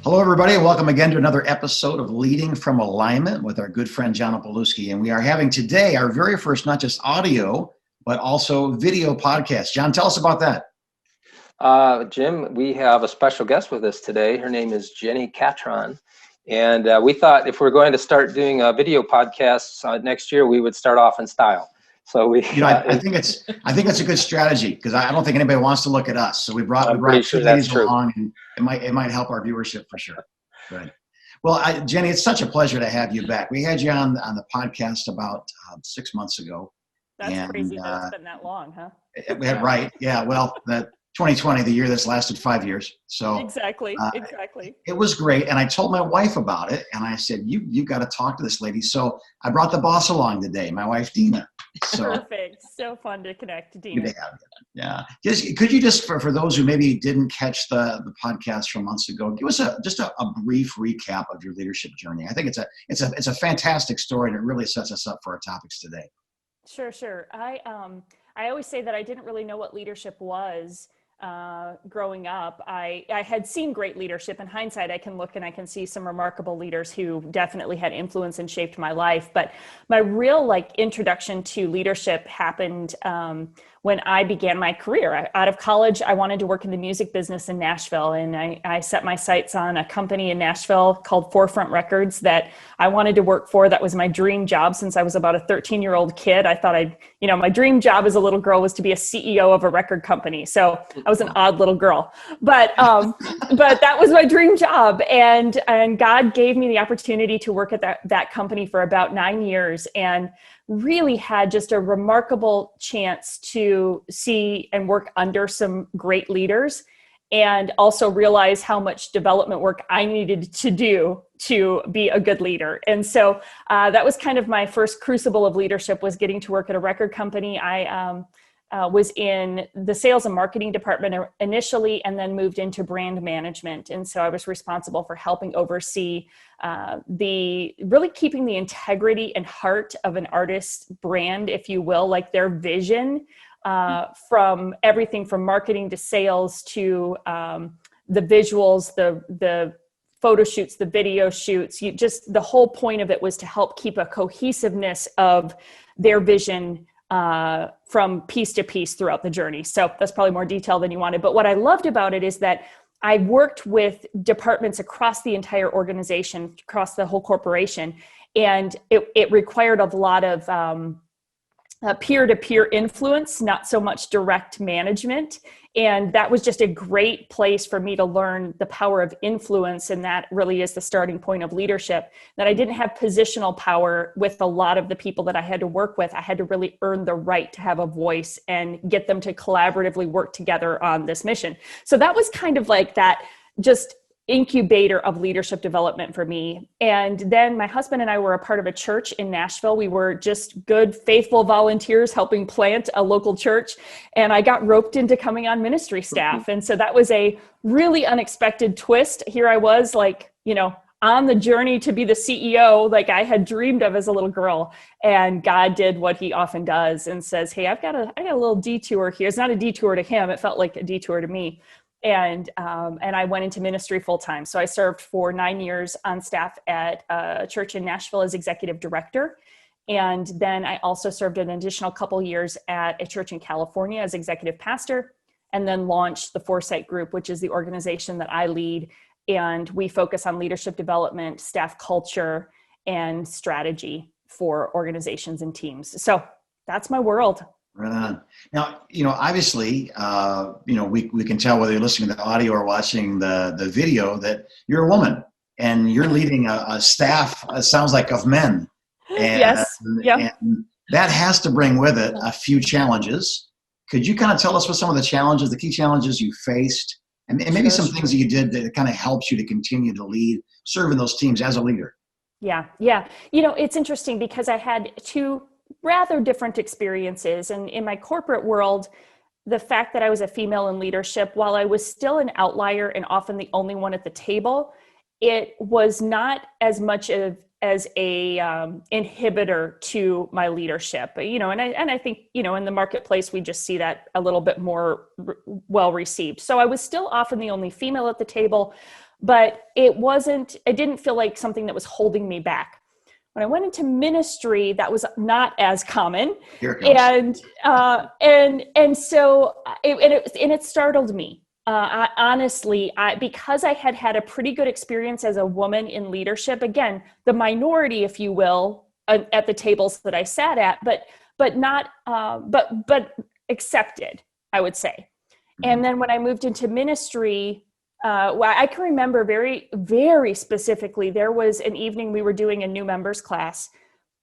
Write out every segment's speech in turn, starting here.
Hello, everybody. Welcome again to another episode of Leading from Alignment with our good friend, John Opalewski. And we are having today our very first, not just audio, but also video podcast. John, tell us about that. Jim, we have a special guest with us today. Her name is Jenni Catron. And we thought if we're going to start doing video podcasts next year, we would start off in style. So I think it's a good strategy because I don't think anybody wants to look at us. So we brought two ladies along, and it might help our viewership for sure. Right. Well, Jenni, it's such a pleasure to have you back. We had you on the podcast about 6 months ago. That's crazy that it's been that long, huh? Right. Yeah. Well, that 2020, the year that's lasted 5 years. So exactly. It was great. And I told my wife about it and I said, you got to talk to this lady. So I brought the boss along today, my wife, Dina. So, perfect. So fun to connect, Dina. Good to have you. Yeah. Could you just, for those who maybe didn't catch the podcast from months ago, give us just a brief recap of your leadership journey. I think it's a fantastic story and it really sets us up for our topics today. Sure. I always say that I didn't really know what leadership was. Growing up, I had seen great leadership. In hindsight, I can look and I can see some remarkable leaders who definitely had influence and shaped my life. But my real introduction to leadership happened when I began my career. Out of college, I wanted to work in the music business in Nashville. And I set my sights on a company in Nashville called Forefront Records that I wanted to work for. That was my dream job since I was about a 13-year-old kid. I thought my dream job as a little girl was to be a CEO of a record company. So I was an odd little girl, but that was my dream job. And God gave me the opportunity to work at that company for about 9 years and really had just a remarkable chance to see and work under some great leaders and also realize how much development work I needed to do to be a good leader. And so that was kind of my first crucible of leadership, was getting to work at a record company. I was in the sales and marketing department initially, and then moved into brand management. And so I was responsible for helping oversee really keeping the integrity and heart of an artist's brand, if you will, like their vision, from everything from marketing to sales to the visuals, the photo shoots, the video shoots. Just the whole point of it was to help keep a cohesiveness of their vision from piece to piece throughout the journey. So that's probably more detail than you wanted. But what I loved about it is that I worked with departments across the entire organization, across the whole corporation. And it required a lot of peer-to-peer influence, not so much direct management. And that was just a great place for me to learn the power of influence. And that really is the starting point of leadership. That I didn't have positional power with a lot of the people that I had to work with. I had to really earn the right to have a voice and get them to collaboratively work together on this mission. So that was kind of like that just incubator of leadership development for me. And then my husband and I were a part of a church in Nashville. We were just good, faithful volunteers helping plant a local church. And I got roped into coming on ministry staff. And so that was a really unexpected twist. Here I was on the journey to be the CEO, like I had dreamed of as a little girl. And God did what he often does and says, hey, I got a little detour here. It's not a detour to him. It felt like a detour to me. And I went into ministry full time. So I served for 9 years on staff at a church in Nashville as executive director. And then I also served an additional couple years at a church in California as executive pastor, and then launched the Foresight Group, which is the organization that I lead. And we focus on leadership development, staff culture, and strategy for organizations and teams. So that's my world. Right on. Now, obviously, we can tell whether you're listening to the audio or watching the video that you're a woman and you're leading a staff, it sounds like, of men. And, yes. Yep. And that has to bring with it a few challenges. Could you kind of tell us what some of the key challenges you faced, and maybe some things that you did that kind of helps you to continue to lead, serve in those teams as a leader? Yeah. It's interesting because I had two rather different experiences. And in my corporate world, the fact that I was a female in leadership, while I was still an outlier and often the only one at the table, it was not as much as a inhibitor to my leadership. And I think, in the marketplace, we just see that a little bit more well received. So I was still often the only female at the table, but it didn't feel like something that was holding me back. When I went into ministry, that was not as common. Here it comes. And so it startled me. Honestly, because I had had a pretty good experience as a woman in leadership, again, the minority, if you will, at the tables that I sat at, but not, but accepted, I would say. And then when I moved into ministry, well, I can remember very, very specifically, there was an evening we were doing a new members class.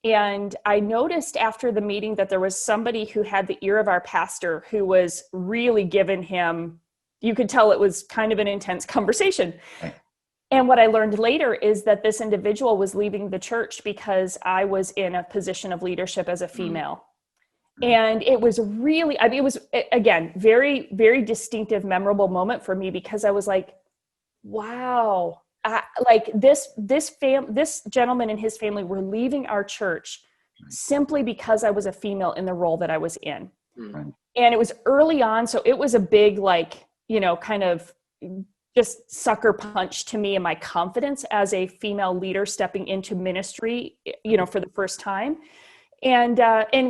And I noticed after the meeting that there was somebody who had the ear of our pastor who was really giving him, you could tell it was kind of an intense conversation. Right. And what I learned later is that this individual was leaving the church because I was in a position of leadership as a female. And it was really, I mean, it was, again, very, very distinctive, memorable moment for me, because I was like, wow, like this gentleman and his family were leaving our church simply because I was a female in the role that I was in. Right. And it was early on. So it was a big, like, you know, kind of just sucker punch to me and my confidence as a female leader stepping into ministry, you know, for the first time. And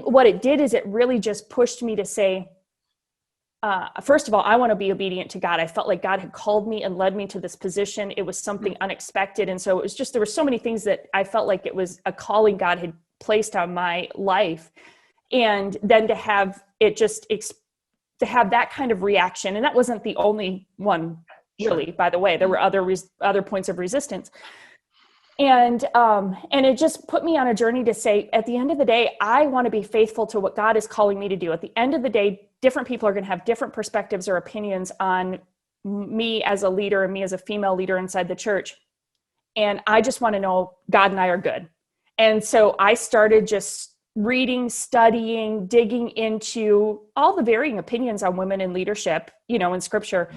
what it did is it really just pushed me to say, first of all, I want to be obedient to God. I felt like God had called me and led me to this position. It was something unexpected. And so it was just, there were so many things that I felt like it was a calling God had placed on my life. And then to have it just, to have that kind of reaction. And that wasn't the only one, really, by the way. There were other points of resistance. And it just put me on a journey to say, at the end of the day, I want to be faithful to what God is calling me to do. At the end of the day, different people are going to have different perspectives or opinions on me as a leader and me as a female leader inside the church. And I just want to know God and I are good. And so I started just reading, studying, digging into all the varying opinions on women in leadership, you know, in scripture.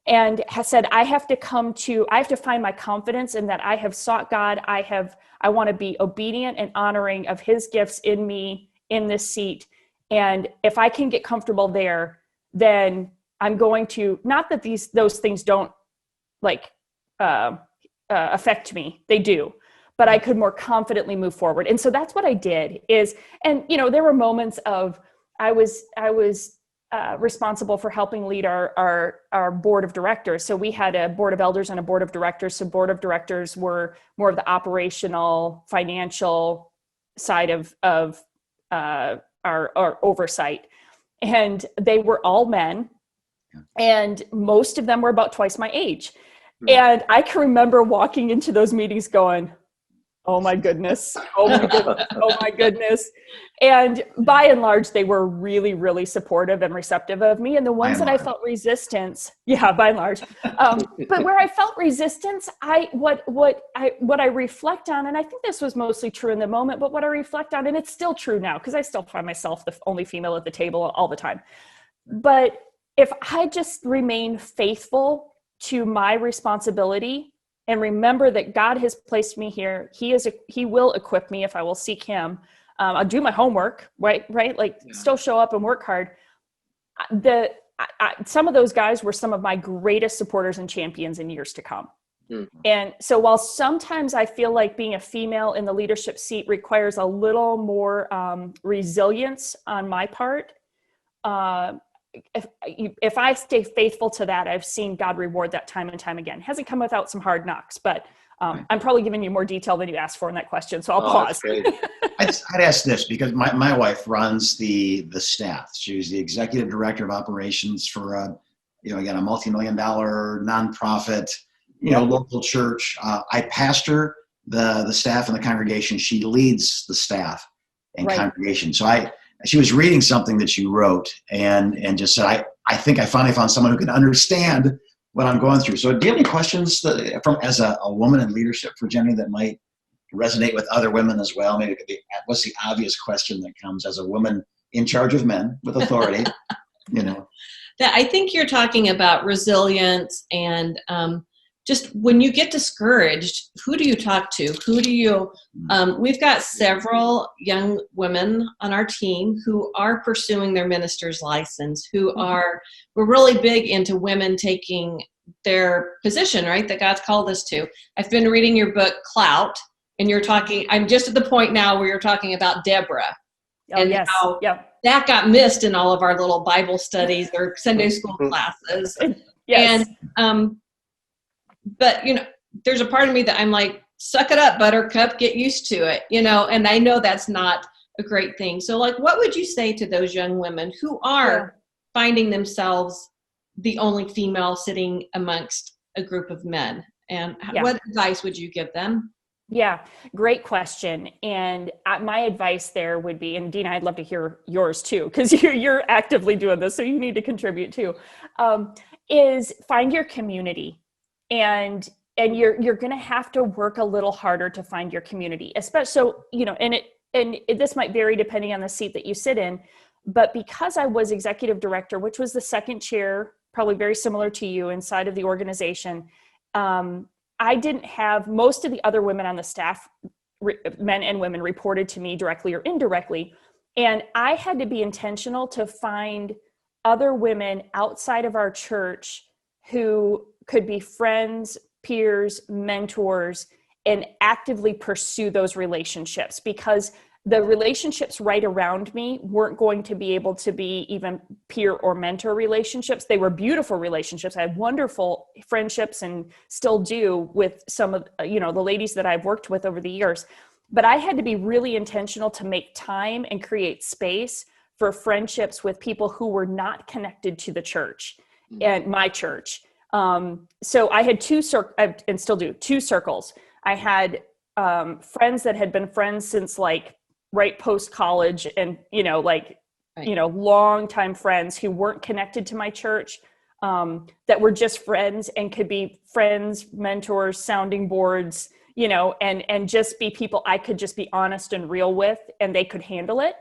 And has said, I have to find my confidence in that I have sought God. I want to be obedient and honoring of his gifts in me in this seat. And if I can get comfortable there, then I'm going to, not that those things don't like affect me. They do, but I could more confidently move forward. And so that's what I did and you know, there were moments of, I was responsible for helping lead our board of directors. So we had a board of elders and a board of directors. So board of directors were more of the operational, financial side of our oversight. And they were all men. And most of them were about twice my age. And I can remember walking into those meetings going, oh my goodness. Oh my goodness. Oh my goodness. And by and large, they were really, really supportive and receptive of me. And the ones that I felt resistance, by and large. But where I felt resistance, what I reflect on, and I think this was mostly true in the moment, but what I reflect on, and it's still true now, because I still find myself the only female at the table all the time. But if I just remain faithful to my responsibility, and remember that God has placed me here. He will equip me if I will seek him. I'll do my homework, right? Like still show up and work hard. Some of those guys were some of my greatest supporters and champions in years to come. Mm-hmm. And so while sometimes I feel like being a female in the leadership seat requires a little more resilience on my part, if I stay faithful to that, I've seen God reward that time and time again. It hasn't come without some hard knocks, but I'm probably giving you more detail than you asked for in that question. So I'll pause. I'd ask this because my wife runs the staff. She's the executive director of operations for again, a multi-million-dollar nonprofit, local church. I pastor the staff and the congregation. She leads the staff and congregation. So she was reading something that you wrote and just said, I think I finally found someone who can understand what I'm going through. So do you have any questions as a woman in leadership for Jenni that might resonate with other women as well? Maybe what's the obvious question that comes as a woman in charge of men with authority? I think you're talking about resilience and just when you get discouraged, who do you talk to? We've got several young women on our team who are pursuing their minister's license, we're really big into women taking their position, right, that God's called us to. I've been reading your book, Clout, and I'm just at the point now where you're talking about Deborah. Oh, and yes. how Yep. that got missed in all of our little Bible studies or Sunday school classes. Yes. And, but, there's a part of me that I'm like, suck it up, buttercup, get used to it, and I know that's not a great thing. So like, what would you say to those young women who are finding themselves the only female sitting amongst a group of men? And what advice would you give them? Yeah, great question. And my advice there would be, and Dina, I'd love to hear yours too, because you're actively doing this, so you need to contribute too, is find your community. And you're going to have to work a little harder to find your community, especially, so, this might vary depending on the seat that you sit in, but because I was executive director, which was the second chair, probably very similar to you inside of the organization, I didn't have most of the other women on the staff, men and women, reported to me directly or indirectly. And I had to be intentional to find other women outside of our church who could be friends, peers, mentors, and actively pursue those relationships, because the relationships right around me weren't going to be able to be even peer or mentor relationships. They were beautiful relationships. I had wonderful friendships and still do with some of, the ladies that I've worked with over the years. But I had to be really intentional to make time and create space for friendships with people who were not connected to the church and my church. So I had and still do, two circles. I had friends that had been friends since right post college, and long time friends who weren't connected to my church, that were just friends and could be friends, mentors, sounding boards, and just be people I could just be honest and real with, and they could handle it.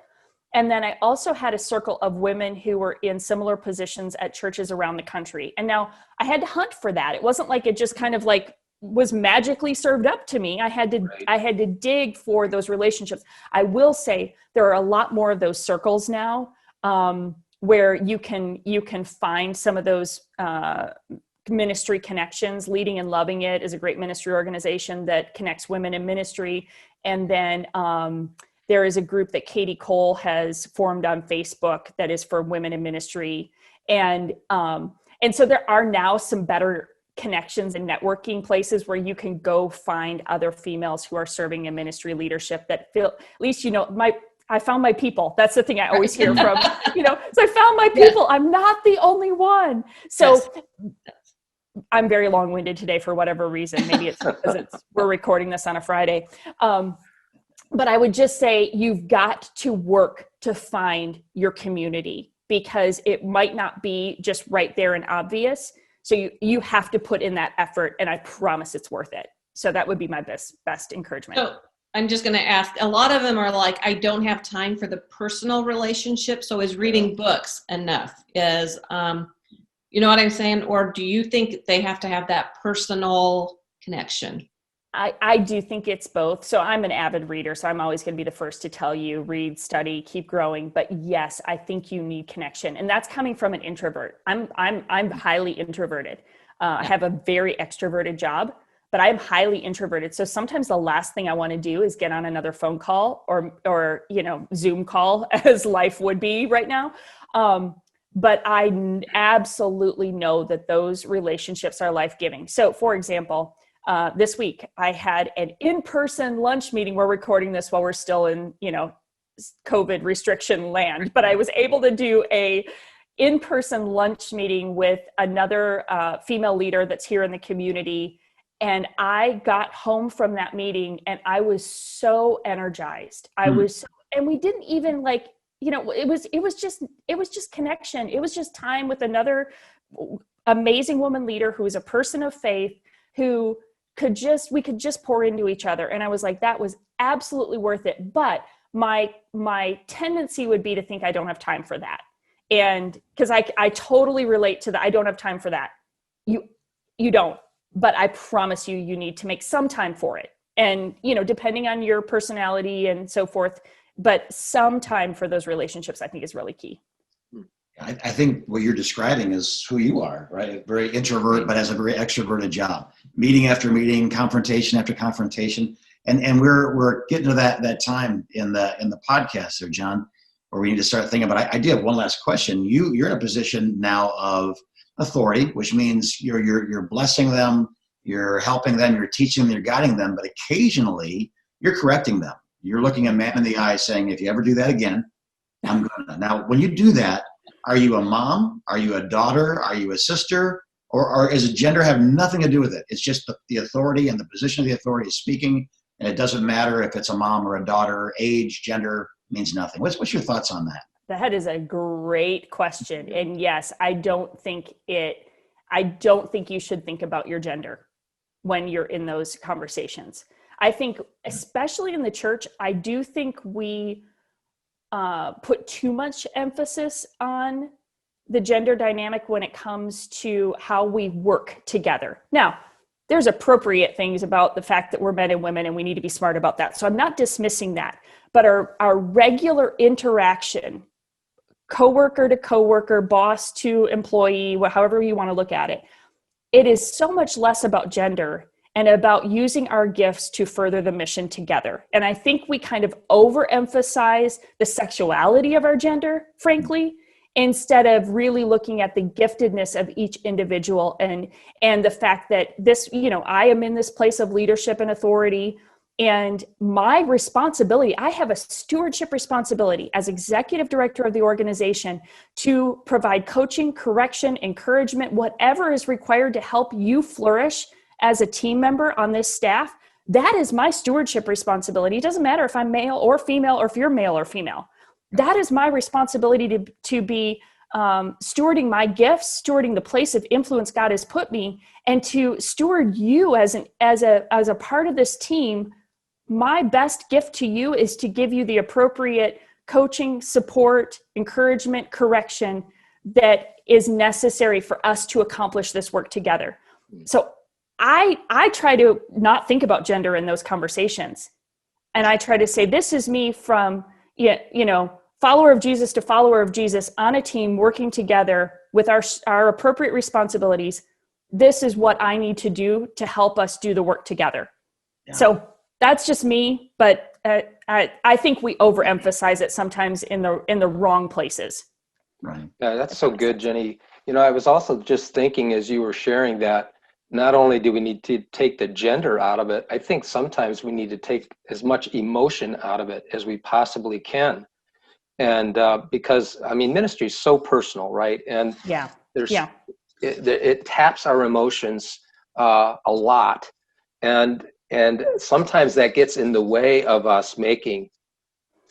And then I also had a circle of women who were in similar positions at churches around the country. And now I had to hunt for that. It wasn't like it just kind of was magically served up to me. I had to dig for those relationships. I will say there are a lot more of those circles now, where you can find some of those ministry connections. Leading and Loving It is a great ministry organization that connects women in ministry. And then there is a group that Katie Cole has formed on Facebook that is for women in ministry. And so there are now some better connections and networking places where you can go find other females who are serving in ministry leadership that feel, at least, I found my people. That's the thing I always hear from, so I found my people. Yes. I'm not the only one. So yes. I'm very long-winded today for whatever reason. Maybe it's because we're recording this on a Friday. But I would just say you've got to work to find your community, because it might not be just right there and obvious. So you have to put in that effort, and I promise it's worth it. So that would be my best encouragement. So I'm just going to ask, a lot of them are like, I don't have time for the personal relationship. So is reading books enough? Is, you know what I'm saying? Or do you think they have to have that personal connection? I do think it's both. So I'm an avid reader, so I'm always going to be the first to tell you, read, study, keep growing. But yes, I think you need connection. And that's coming from an introvert. I'm highly introverted. I have a very extroverted job, but I'm highly introverted. So sometimes the last thing I want to do is get on another phone call or Zoom call, as life would be right now. But I absolutely know that those relationships are life-giving. So for example, this week I had an in-person lunch meeting. We're recording this while we're still in, COVID restriction land, but I was able to do a in-person lunch meeting with another female leader that's here in the community. And I got home from that meeting and I was so energized. And we didn't even it was just connection. It was just time with another amazing woman leader who is a person of faith, who we could just pour into each other. And I was like, that was absolutely worth it. But my tendency would be to think I don't have time for that. And because I totally relate to that. I don't have time for that. You don't, but I promise you need to make some time for it. And, depending on your personality and so forth, but some time for those relationships, I think, is really key. I think what you're describing is who you are, right? A very introvert, but has a very extroverted job. Meeting after meeting, confrontation after confrontation, and we're getting to that time in the podcast there, John, where we need to start thinking about. I do have one last question. You're in a position now of authority, which means you're blessing them, you're helping them, you're teaching them, you're guiding them, but occasionally you're correcting them. You're looking a man in the eye, saying, "If you ever do that again, I'm gonna." Now, when you do that, are you a mom? Are you a daughter? Are you a sister? Or is it gender have nothing to do with it? It's just the authority and the position of the authority is speaking, and it doesn't matter if it's a mom or a daughter. Age, gender means nothing. What's your thoughts on that? That is a great question. And yes, I don't think you should think about your gender when you're in those conversations. I think, especially in the church, I do think we put too much emphasis on the gender dynamic when it comes to how we work together. Now, there's appropriate things about the fact that we're men and women, and we need to be smart about that. So I'm not dismissing that, but our regular interaction, coworker to coworker, boss to employee, however you want to look at it, it is so much less about gender and about using our gifts to further the mission together. And I think we kind of overemphasize the sexuality of our gender, frankly, instead of really looking at the giftedness of each individual and the fact that this, I am in this place of leadership and authority, and my responsibility, I have a stewardship responsibility as executive director of the organization to provide coaching, correction, encouragement, whatever is required to help you flourish as a team member on this staff. That is my stewardship responsibility. It doesn't matter if I'm male or female, or if you're male or female. That is my responsibility to be stewarding my gifts, stewarding the place of influence God has put me, and to steward you as a part of this team. My best gift to you is to give you the appropriate coaching, support, encouragement, correction that is necessary for us to accomplish this work together. So I try to not think about gender in those conversations. And I try to say, this is me from, follower of Jesus to follower of Jesus on a team working together with our appropriate responsibilities. This is what I need to do to help us do the work together. Yeah. So that's just me, but I think we overemphasize it sometimes in the wrong places. Right. Yeah, that's so good, Jenny. I was also just thinking as you were sharing that, not only do we need to take the gender out of it, I think sometimes we need to take as much emotion out of it as we possibly can. And because, ministry is so personal, right? And it taps our emotions a lot. And sometimes that gets in the way of us making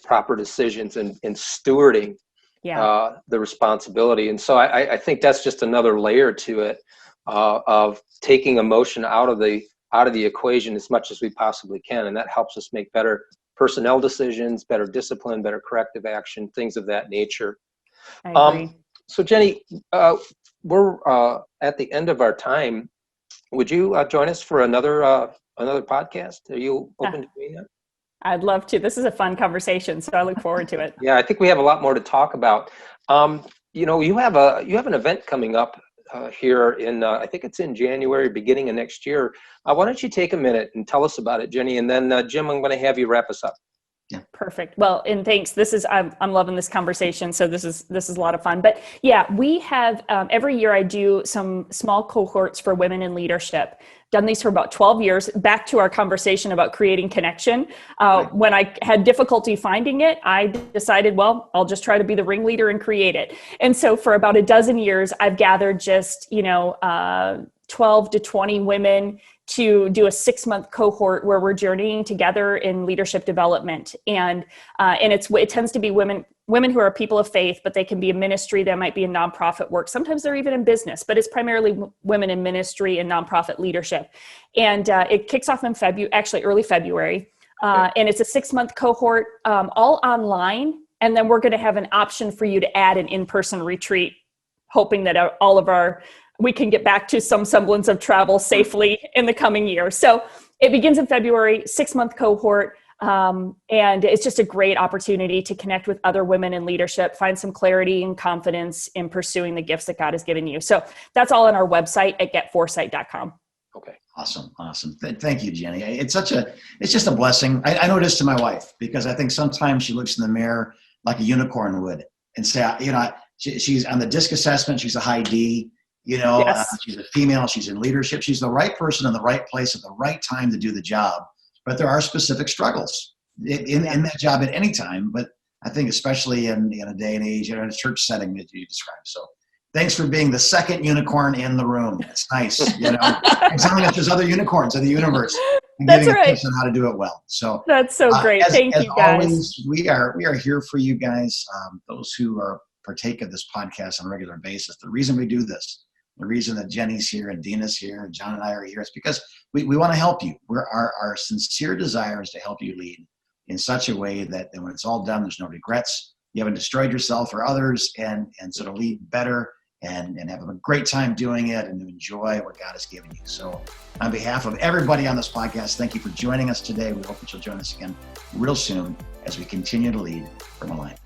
proper decisions and stewarding the responsibility. And so I think that's just another layer to it, of taking emotion out of the equation as much as we possibly can. And that helps us make better personnel decisions, better discipline, better corrective action, things of that nature. I agree. So Jenny, we're at the end of our time. Would you join us for another podcast? Are you open to doing that? I'd love to. This is a fun conversation, so I look forward to it. Yeah, I think we have a lot more to talk about. You have an event coming up here in, I think it's in January, beginning of next year. Why don't you take a minute and tell us about it, Jenny, and then Jim, I'm going to have you wrap us up. Yeah. Perfect. Well, and thanks. I'm loving this conversation. So this is a lot of fun. But yeah, we have every year I do some small cohorts for women in leadership. Done these for about 12 years. Back to our conversation about creating connection. When I had difficulty finding it, I decided, well, I'll just try to be the ringleader and create it. And so for about a dozen years, I've gathered just 12 to 20 women to do a 6-month cohort where we're journeying together in leadership development. And it tends to be women who are people of faith, but they can be in ministry. They might be in nonprofit work. Sometimes they're even in business, but it's primarily women in ministry and nonprofit leadership. And it kicks off in early February. And it's a 6-month cohort, all online. And then we're going to have an option for you to add an in-person retreat, hoping that we can get back to some semblance of travel safely in the coming year. So it begins in February, 6-month cohort. And it's just a great opportunity to connect with other women in leadership, find some clarity and confidence in pursuing the gifts that God has given you. So that's all on our website at getforesight.com. Okay. Awesome. Thank you, Jenny. It's just a blessing. I know it is to my wife, because I think sometimes she looks in the mirror like a unicorn would and say, she's on the DISC assessment. She's a high D, Yes. she's a female. She's in leadership. She's the right person in the right place at the right time to do the job. But there are specific struggles in that job at any time. But I think especially in a day and age, in a church setting that you described. So thanks for being the second unicorn in the room. It's nice, and telling us there's other unicorns in the universe and That's giving right. us tips on how to do it well. So That's so great. Thank you, guys. Always, we are here for you guys, those who partake of this podcast on a regular basis. The reason we do this, the reason that Jenny's here and Dina's here and John and I are here, is because we want to help you. Our sincere desire is to help you lead in such a way that when it's all done, there's no regrets. You haven't destroyed yourself or others, and so to lead better and have a great time doing it and to enjoy what God has given you. So on behalf of everybody on this podcast, thank you for joining us today. We hope that you'll join us again real soon as we continue to lead from Alignment.